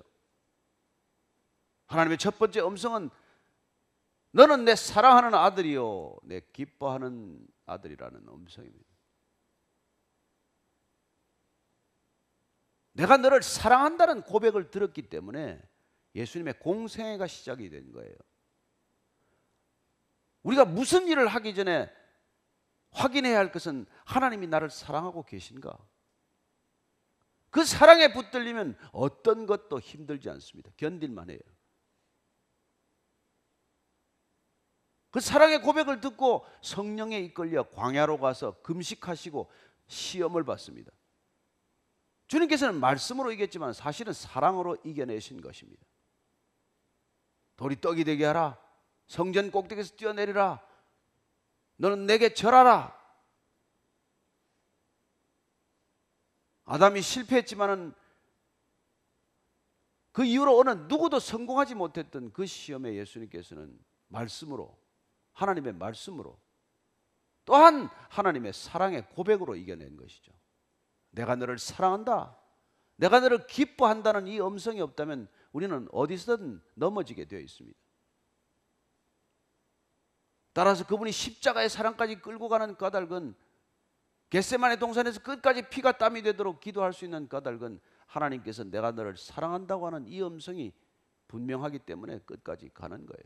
하나님의 첫 번째 음성은 너는 내 사랑하는 아들이요 내 기뻐하는 아들이라는 음성입니다. 내가 너를 사랑한다는 고백을 들었기 때문에 예수님의 공생애가 시작이 된 거예요. 우리가 무슨 일을 하기 전에 확인해야 할 것은 하나님이 나를 사랑하고 계신가? 그 사랑에 붙들리면 어떤 것도 힘들지 않습니다. 견딜만 해요. 그 사랑의 고백을 듣고 성령에 이끌려 광야로 가서 금식하시고 시험을 받습니다. 주님께서는 말씀으로 이겼지만 사실은 사랑으로 이겨내신 것입니다. 돌이 떡이 되게 하라. 성전 꼭대기에서 뛰어내리라. 너는 내게 절하라. 아담이 실패했지만은 그 이후로 어느 누구도 성공하지 못했던 그 시험에 예수님께서는 말씀으로, 하나님의 말씀으로, 또한 하나님의 사랑의 고백으로 이겨낸 것이죠. 내가 너를 사랑한다, 내가 너를 기뻐한다는 이 음성이 없다면 우리는 어디서든 넘어지게 되어 있습니다. 따라서 그분이 십자가의 사랑까지 끌고 가는 까닭은, 겟세마네 동산에서 끝까지 피가 땀이 되도록 기도할 수 있는 까닭은 하나님께서 내가 너를 사랑한다고 하는 이 음성이 분명하기 때문에 끝까지 가는 거예요.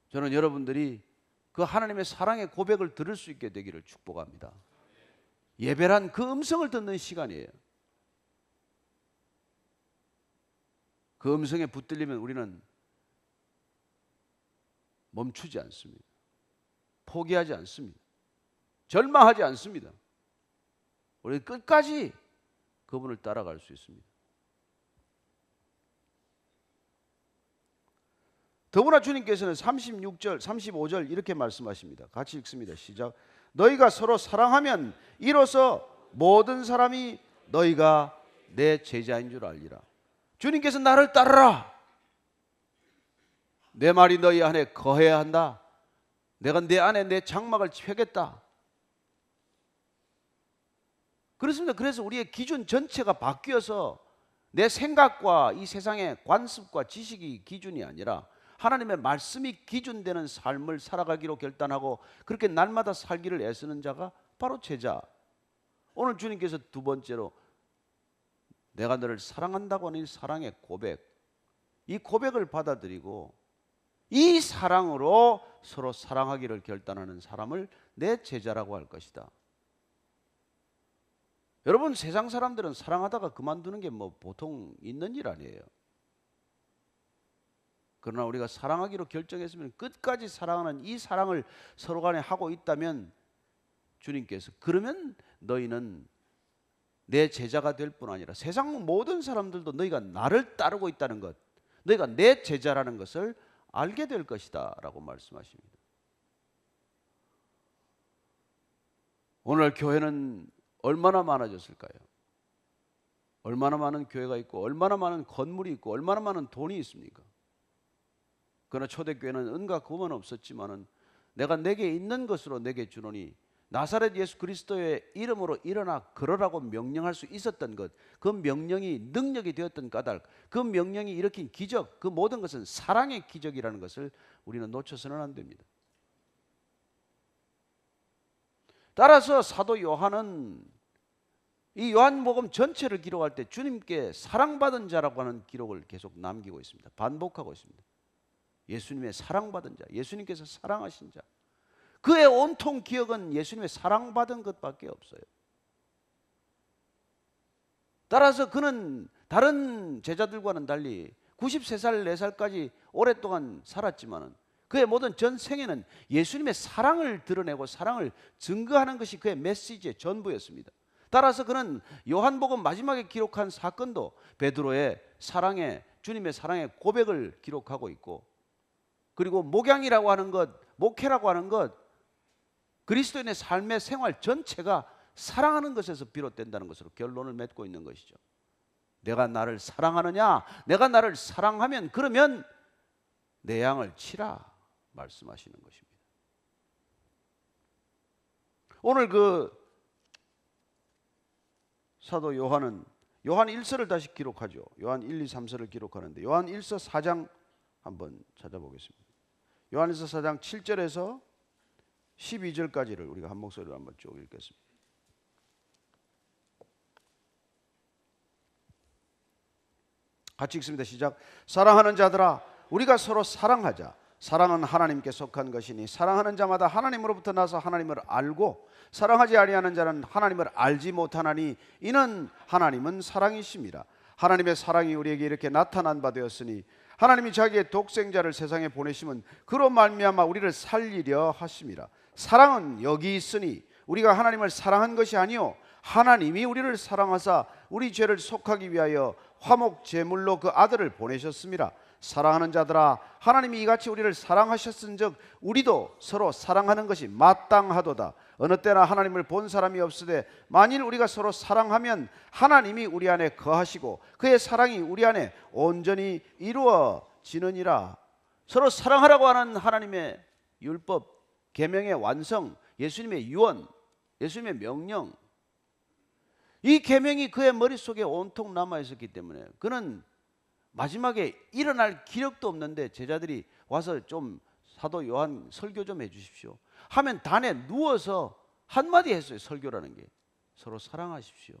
저는 여러분들이 그 하나님의 사랑의 고백을 들을 수 있게 되기를 축복합니다. 예배란 그 음성을 듣는 시간이에요. 그 음성에 붙들리면 우리는 멈추지 않습니다. 포기하지 않습니다. 절망하지 않습니다. 우리는 끝까지 그분을 따라갈 수 있습니다. 더구나 주님께서는 36절, 35절 이렇게 말씀하십니다. 같이 읽습니다. 시작. 너희가 서로 사랑하면 이로써 모든 사람이 너희가 내 제자인 줄 알리라. 주님께서 나를 따르라. 내 말이 너희 안에 거해야 한다. 내가 내 안에 내 장막을 펴겠다. 그렇습니다. 그래서 우리의 기준 전체가 바뀌어서 내 생각과 이 세상의 관습과 지식이 기준이 아니라 하나님의 말씀이 기준되는 삶을 살아가기로 결단하고 그렇게 날마다 살기를 애쓰는 자가 바로 제자. 오늘 주님께서 두 번째로 내가 너를 사랑한다고 하는 이 사랑의 고백, 이 고백을 받아들이고 이 사랑으로 서로 사랑하기를 결단하는 사람을 내 제자라고 할 것이다. 여러분, 세상 사람들은 사랑하다가 그만두는 게 뭐 보통 있는 일 아니에요. 그러나 우리가 사랑하기로 결정했으면 끝까지 사랑하는 이 사랑을 서로 간에 하고 있다면 주님께서 그러면 너희는 내 제자가 될 뿐 아니라 세상 모든 사람들도 너희가 나를 따르고 있다는 것, 너희가 내 제자라는 것을 알게 될 것이다 라고 말씀하십니다. 오늘 교회는 얼마나 많아졌을까요? 얼마나 많은 교회가 있고 얼마나 많은 건물이 있고 얼마나 많은 돈이 있습니까? 그러나 초대교회는 은과 금은 없었지만은 내가 내게 있는 것으로 내게 주노니 나사렛 예수 그리스도의 이름으로 일어나 걸으라고 명령할 수 있었던 것, 그 명령이 능력이 되었던 까닭, 그 명령이 일으킨 기적, 그 모든 것은 사랑의 기적이라는 것을 우리는 놓쳐서는 안 됩니다. 따라서 사도 요한은 이 요한복음 전체를 기록할 때 주님께 사랑받은 자라고 하는 기록을 계속 남기고 있습니다. 반복하고 있습니다. 예수님의 사랑받은 자, 예수님께서 사랑하신 자, 그의 온통 기억은 예수님의 사랑받은 것밖에 없어요. 따라서 그는 다른 제자들과는 달리 93살, 4살까지 오랫동안 살았지만 그의 모든 전생에는 예수님의 사랑을 드러내고 사랑을 증거하는 것이 그의 메시지의 전부였습니다. 따라서 그는 요한복음 마지막에 기록한 사건도 베드로의 사랑의, 주님의 사랑의 고백을 기록하고 있고, 그리고 목양이라고 하는 것, 목회라고 하는 것, 그리스도인의 삶의 생활 전체가 사랑하는 것에서 비롯된다는 것으로 결론을 맺고 있는 것이죠. 내가 나를 사랑하느냐? 내가 나를 사랑하면 그러면 내 양을 치라 말씀하시는 것입니다. 오늘 그 사도 요한은 요한 1서를 다시 기록하죠. 요한 1, 2, 3서를 기록하는데 요한 1서 4장 한번 찾아보겠습니다. 요한 1서 4장 7절에서 12절까지를 우리가 한 목소리로 한번 쭉 읽겠습니다. 같이 읽습니다. 시작. 사랑하는 자들아, 우리가 서로 사랑하자. 사랑은 하나님께 속한 것이니 사랑하는 자마다 하나님으로부터 나서 하나님을 알고 사랑하지 아니하는 자는 하나님을 알지 못하나니 이는 하나님은 사랑이심이라. 하나님의 사랑이 우리에게 이렇게 나타난 바 되었으니 하나님이 자기의 독생자를 세상에 보내심은 그로 말미암아 우리를 살리려 하심이라. 사랑은 여기 있으니 우리가 하나님을 사랑한 것이 아니요 하나님이 우리를 사랑하사 우리 죄를 속하기 위하여 화목 제물로 그 아들을 보내셨습니다. 사랑하는 자들아, 하나님이 이같이 우리를 사랑하셨은즉 우리도 서로 사랑하는 것이 마땅하도다. 어느 때나 하나님을 본 사람이 없으되 만일 우리가 서로 사랑하면 하나님이 우리 안에 거하시고 그의 사랑이 우리 안에 온전히 이루어지느니라. 서로 사랑하라고 하는 하나님의 율법, 계명의 완성, 예수님의 유언, 예수님의 명령, 이 계명이 그의 머릿속에 온통 남아 있었기 때문에 그는 마지막에 일어날 기력도 없는데 제자들이 와서 좀 사도 요한 설교 좀 해주십시오 하면 단에 누워서 한마디 했어요. 설교라는 게 서로 사랑하십시오.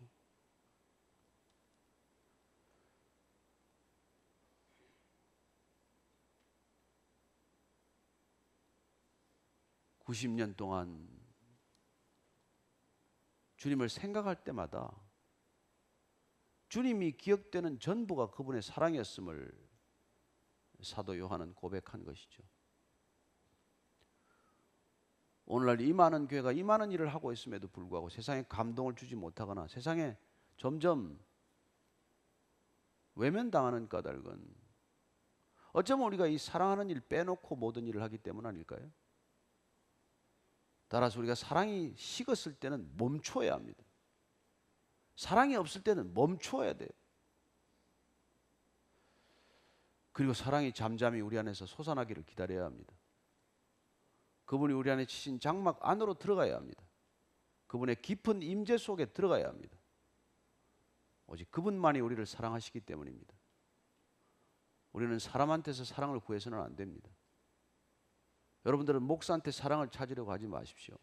(90년) 동안 주님을 생각할 때마다 주님이 기억되는 전부가 그분의 사랑이었음을 사도 요한은 고백한 것이죠. 오늘날 이 많은 교회가 이 많은 일을 하고 있음에도 불구하고 세상에 감동을 주지 못하거나 세상에 점점 외면당하는 까닭은 어쩌면 우리가 이 사랑하는 일 빼놓고 모든 일을 하기 때문 아닐까요? 따라서 우리가 사랑이 식었을 때는 멈춰야 합니다. 사랑이 없을 때는 멈춰야 돼요. 그리고 사랑이 잠잠히 우리 안에서 솟아나기를 기다려야 합니다. 그분이 우리 안에 치신 장막 안으로 들어가야 합니다. 그분의 깊은 임재 속에 들어가야 합니다. 오직 그분만이 우리를 사랑하시기 때문입니다. 우리는 사람한테서 사랑을 구해서는 안 됩니다. 여러분들은 목사한테 사랑을 찾으려고 하지 마십시오.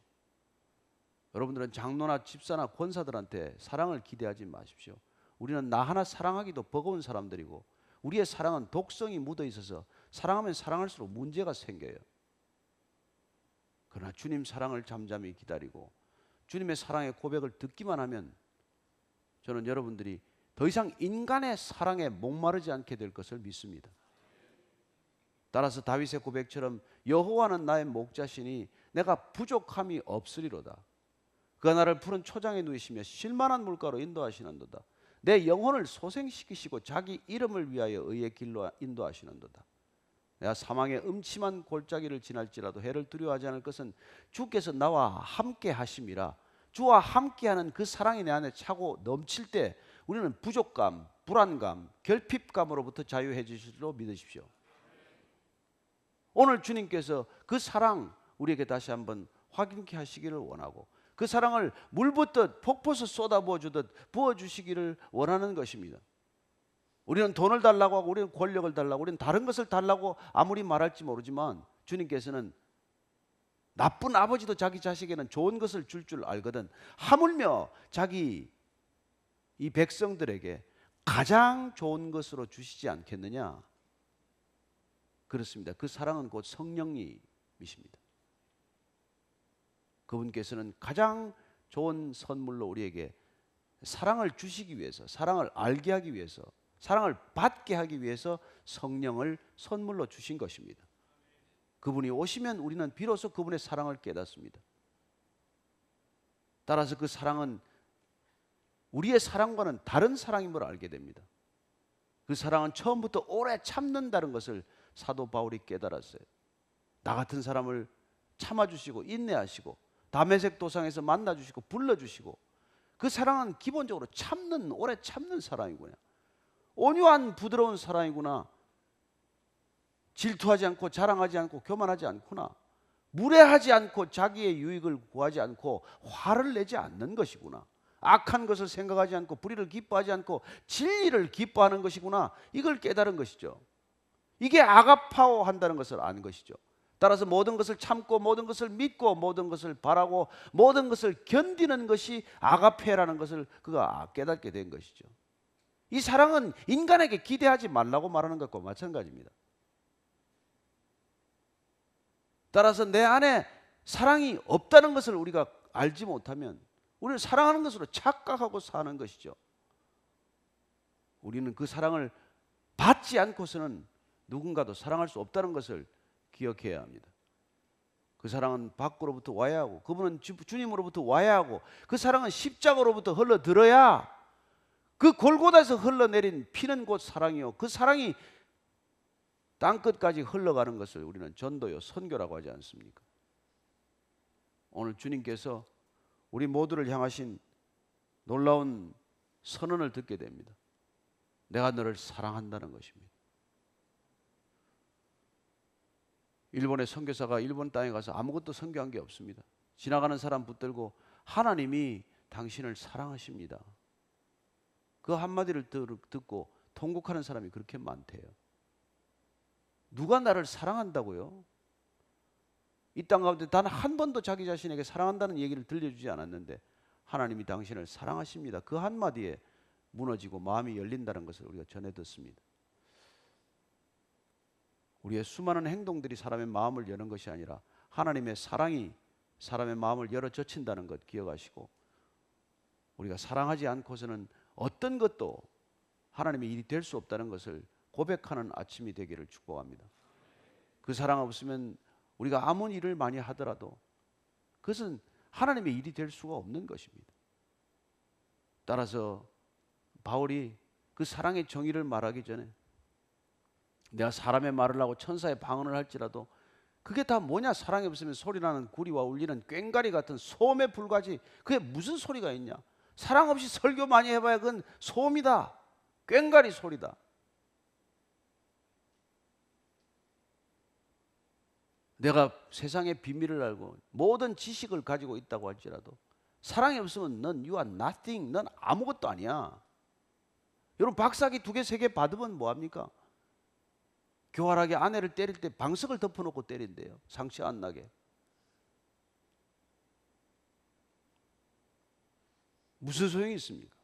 여러분들은 장로나 집사나 권사들한테 사랑을 기대하지 마십시오. 우리는 나 하나 사랑하기도 버거운 사람들이고 우리의 사랑은 독성이 묻어 있어서 사랑하면 사랑할수록 문제가 생겨요. 그러나 주님 사랑을 잠잠히 기다리고 주님의 사랑의 고백을 듣기만 하면 저는 여러분들이 더 이상 인간의 사랑에 목마르지 않게 될 것을 믿습니다. 따라서 다윗의 고백처럼 여호와는 나의 목자시니 내가 부족함이 없으리로다. 그가 나를 푸른 초장에 누이시며 쉴만한 물가로 인도하시는도다. 내 영혼을 소생시키시고 자기 이름을 위하여 의의 길로 인도하시는도다. 내가 사망의 음침한 골짜기를 지날지라도 해를 두려워하지 않을 것은 주께서 나와 함께 하심이라. 주와 함께하는 그 사랑이 내 안에 차고 넘칠 때 우리는 부족감, 불안감, 결핍감으로부터 자유해지실 줄로 믿으십시오. 오늘 주님께서 그 사랑 우리에게 다시 한번 확인케 하시기를 원하고 그 사랑을 물 붓듯 폭포수 쏟아부어 주듯 부어주시기를 원하는 것입니다. 우리는 돈을 달라고 하고 우리는 권력을 달라고 우리는 다른 것을 달라고 아무리 말할지 모르지만 주님께서는 나쁜 아버지도 자기 자식에는 좋은 것을 줄 줄 알거든 하물며 자기 이 백성들에게 가장 좋은 것으로 주시지 않겠느냐. 그렇습니다. 그 사랑은 곧 성령님이십니다. 그분께서는 가장 좋은 선물로 우리에게 사랑을 주시기 위해서, 사랑을 알게 하기 위해서, 사랑을 받게 하기 위해서 성령을 선물로 주신 것입니다. 그분이 오시면 우리는 비로소 그분의 사랑을 깨닫습니다. 따라서 그 사랑은 우리의 사랑과는 다른 사랑임을 알게 됩니다. 그 사랑은 처음부터 오래 참는다는 것을 사도 바울이 깨달았어요. 나 같은 사람을 참아주시고 인내하시고 다메섹 도상에서 만나주시고 불러주시고 그 사랑은 기본적으로 참는, 오래 참는 사랑이구나. 온유한 부드러운 사랑이구나. 질투하지 않고 자랑하지 않고 교만하지 않구나. 무례하지 않고 자기의 유익을 구하지 않고 화를 내지 않는 것이구나. 악한 것을 생각하지 않고 불의를 기뻐하지 않고 진리를 기뻐하는 것이구나. 이걸 깨달은 것이죠. 이게 아가파오 한다는 것을 아는 것이죠. 따라서 모든 것을 참고 모든 것을 믿고 모든 것을 바라고 모든 것을 견디는 것이 아가페라는 것을 그가 깨닫게 된 것이죠. 이 사랑은 인간에게 기대하지 말라고 말하는 것과 마찬가지입니다. 따라서 내 안에 사랑이 없다는 것을 우리가 알지 못하면 우리는 사랑하는 것으로 착각하고 사는 것이죠. 우리는 그 사랑을 받지 않고서는 누군가도 사랑할 수 없다는 것을 기억해야 합니다. 그 사랑은 밖으로부터 와야 하고 그분은 주님으로부터 와야 하고 그 사랑은 십자가로부터 흘러들어야 그 골고다에서 흘러내린 피는 곧 사랑이요 그 사랑이 땅끝까지 흘러가는 것을 우리는 전도요 선교라고 하지 않습니까? 오늘 주님께서 우리 모두를 향하신 놀라운 선언을 듣게 됩니다. 내가 너를 사랑한다는 것입니다. 일본의 선교사가 일본 땅에 가서 아무것도 선교한 게 없습니다. 지나가는 사람 붙들고 하나님이 당신을 사랑하십니다. 그 한마디를 듣고 통곡하는 사람이 그렇게 많대요. 누가 나를 사랑한다고요? 이 땅 가운데 단 한 번도 자기 자신에게 사랑한다는 얘기를 들려주지 않았는데 하나님이 당신을 사랑하십니다. 그 한마디에 무너지고 마음이 열린다는 것을 우리가 전해 듣습니다. 우리의 수많은 행동들이 사람의 마음을 여는 것이 아니라 하나님의 사랑이 사람의 마음을 열어 젖힌다는 것 기억하시고 우리가 사랑하지 않고서는 어떤 것도 하나님의 일이 될 수 없다는 것을 고백하는 아침이 되기를 축복합니다. 그 사랑 없으면 우리가 아무리 일을 많이 하더라도 그것은 하나님의 일이 될 수가 없는 것입니다. 따라서 바울이 그 사랑의 정의를 말하기 전에 내가 사람의 말을 하고 천사의 방언을 할지라도 그게 다 뭐냐? 사랑이 없으면 소리나는 구리와 울리는 꽹과리 같은 소음에 불과지 그게 무슨 소리가 있냐? 사랑 없이 설교 많이 해봐야 그건 소음이다. 꽹과리 소리다. 내가 세상의 비밀을 알고 모든 지식을 가지고 있다고 할지라도 사랑이 없으면 넌 you are nothing. 넌 아무것도 아니야. 여러분 박사기 2개, 3개 받으면 뭐합니까? 교활하게 아내를 때릴 때 방석을 덮어놓고 때린대요. 상처 안 나게. 무슨 소용이 있습니까?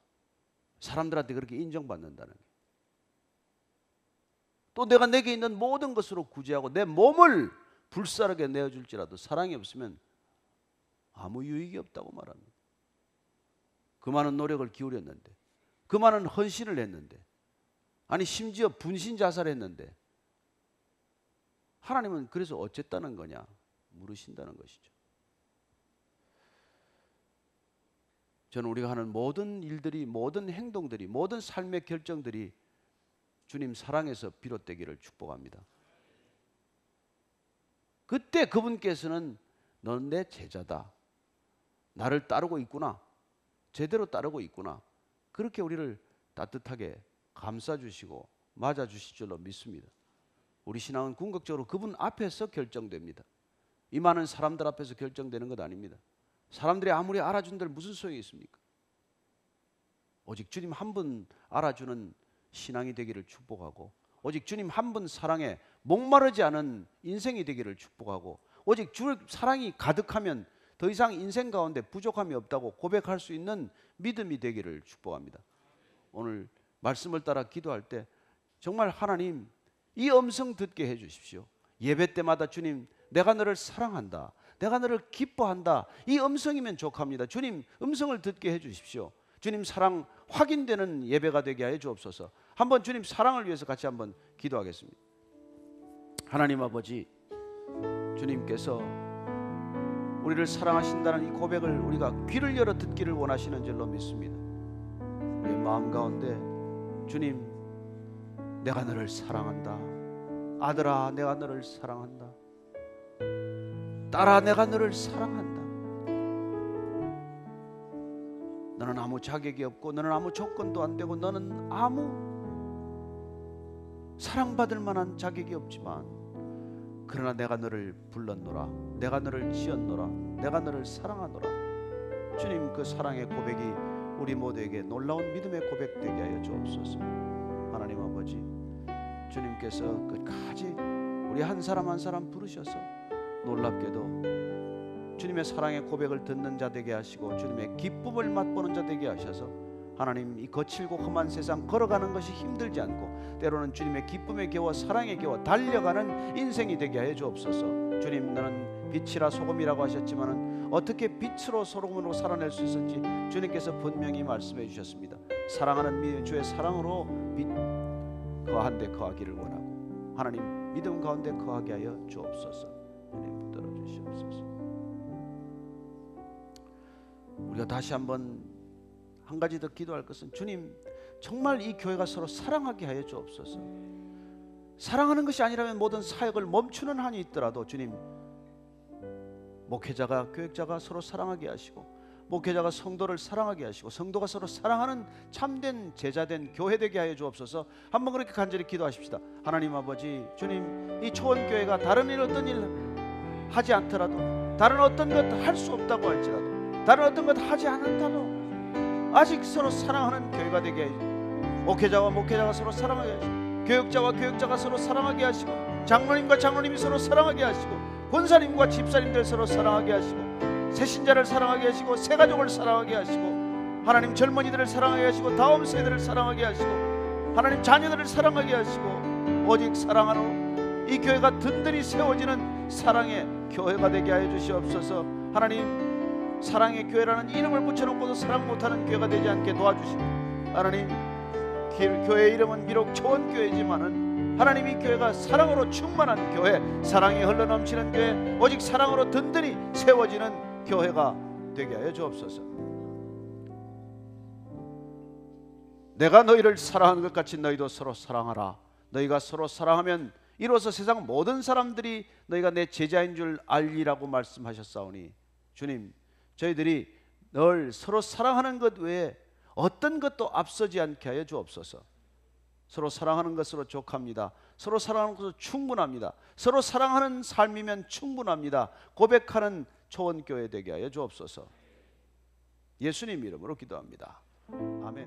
사람들한테 그렇게 인정받는다는 게. 또 내가 내게 있는 모든 것으로 구제하고 내 몸을 불사르게 내어줄지라도 사랑이 없으면 아무 유익이 없다고 말합니다. 그 많은 노력을 기울였는데 그 많은 헌신을 했는데 아니 심지어 분신 자살했는데 하나님은 그래서 어쨌다는 거냐 물으신다는 것이죠. 저는 우리가 하는 모든 일들이 모든 행동들이 모든 삶의 결정들이 주님 사랑에서 비롯되기를 축복합니다. 그때 그분께서는 넌 내 제자다. 나를 따르고 있구나. 제대로 따르고 있구나. 그렇게 우리를 따뜻하게 감싸주시고 맞아주실 줄로 믿습니다. 우리 신앙은 궁극적으로 그분 앞에서 결정됩니다. 이 많은 사람들 앞에서 결정되는 것 아닙니다. 사람들이 아무리 알아준들 무슨 소용이 있습니까? 오직 주님 한 분 알아주는 신앙이 되기를 축복하고 오직 주님 한 분 사랑에 목마르지 않은 인생이 되기를 축복하고 오직 주 사랑이 가득하면 더 이상 인생 가운데 부족함이 없다고 고백할 수 있는 믿음이 되기를 축복합니다. 오늘 말씀을 따라 기도할 때 정말 하나님 이 음성 듣게 해 주십시오. 예배 때마다 주님 내가 너를 사랑한다. 내가 너를 기뻐한다. 이 음성이면 족합니다. 주님 음성을 듣게 해 주십시오. 주님 사랑 확인되는 예배가 되게 하여 주옵소서. 한번 주님 사랑을 위해서 같이 한번 기도하겠습니다. 하나님 아버지, 주님께서 우리를 사랑하신다는 이 고백을 우리가 귀를 열어 듣기를 원하시는 줄로 믿습니다. 우리의 마음 가운데 주님 내가 너를 사랑한다. 아들아 내가 너를 사랑한다. 딸아 내가 너를 사랑한다. 너는 아무 자격이 없고 너는 아무 조건도 안 되고 너는 아무 사랑받을 만한 자격이 없지만 그러나 내가 너를 불렀노라, 내가 너를 지었노라, 내가 너를 사랑하노라. 주님, 그 사랑의 고백이 우리 모두에게 놀라운 믿음의 고백 되게 하여 주옵소서. 하나님 아버지, 주님께서 끝까지 우리 한 사람 한 사람 부르셔서 놀랍게도 주님의 사랑의 고백을 듣는 자 되게 하시고 주님의 기쁨을 맛보는 자 되게 하셔서 하나님, 이 거칠고 험한 세상 걸어가는 것이 힘들지 않고 때로는 주님의 기쁨의 겨워 사랑의 겨워 달려가는 인생이 되게 하여 주옵소서. 주님, 너는 빛이라 소금이라고 하셨지만은 어떻게 빛으로 소금으로 살아낼 수 있을지 주님께서 분명히 말씀해 주셨습니다. 사랑하는 주의 사랑으로 거한데 거하기를 원하고 하나님, 믿음 가운데 거하게 하여 주옵소서. 주님, 붙들어 주시옵소서. 우리가 다시 한번 한 가지 더 기도할 것은, 주님, 정말 이 교회가 서로 사랑하게 하여 주옵소서. 사랑하는 것이 아니라면 모든 사역을 멈추는 한이 있더라도 주님, 목회자가 교역자가 서로 사랑하게 하시고 목회자가 성도를 사랑하게 하시고 성도가 서로 사랑하는 참된 제자된 교회 되게 하여 주옵소서. 한번 그렇게 간절히 기도하십시다. 하나님 아버지, 주님, 이 초원교회가 다른 일 어떤 일 하지 않더라도, 다른 어떤 것 할 수 없다고 할지라도, 다른 어떤 것 하지 않는다도 아직 서로 사랑하는 교회가 되게 하시고 목회자와 목회자가 서로 사랑하게 하시고 교역자와 교역자가 서로 사랑하게 하시고 장로님과 장로님이 서로 사랑하게 하시고 권사님과 집사님들 서로 사랑하게 하시고 새신자를 사랑하게 하시고 새가족을 사랑하게 하시고 하나님, 젊은이들을 사랑하게 하시고 다음 세대를 사랑하게 하시고 하나님, 자녀들을 사랑하게 하시고 오직 사랑하는 이 교회가 든든히 세워지는 사랑의 교회가 되게 하여 주시옵소서. 하나님, 사랑의 교회라는 이름을 붙여놓고도 사랑 못하는 교회가 되지 않게 도와주시고 하나님, 교회의 이름은 비록 초원교회지만은 하나님, 이 교회가 사랑으로 충만한 교회, 사랑이 흘러넘치는 교회, 오직 사랑으로 든든히 세워지는 교회가 되게 하여 주옵소서. 내가 너희를 사랑하는 것 같이 너희도 서로 사랑하라. 너희가 서로 사랑하면 이로써 세상 모든 사람들이 너희가 내 제자인 줄 알리라고 말씀하셨사오니 주님, 저희들이 늘 서로 사랑하는 것 외에 어떤 것도 앞서지 않게 하여 주옵소서. 서로 사랑하는 것으로 족합니다. 서로 사랑하는 것으로 충분합니다. 서로 사랑하는 삶이면 충분합니다. 고백하는 초원교회 되게 하여 주옵소서. 예수님 이름으로 기도합니다. 아멘.